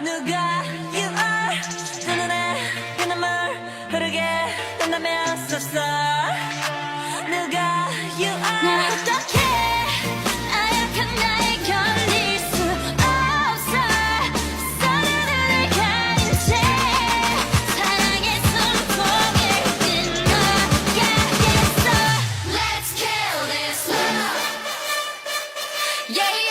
누가 you are 내 눈에 피눈물 흐르게 된다면 so sorry 누가 you are 날 어떻게 나약한 나에 견딜 수 없어 서로를 가린 채 사랑의 손목에 빗나가겠어 Let's kill this love yeah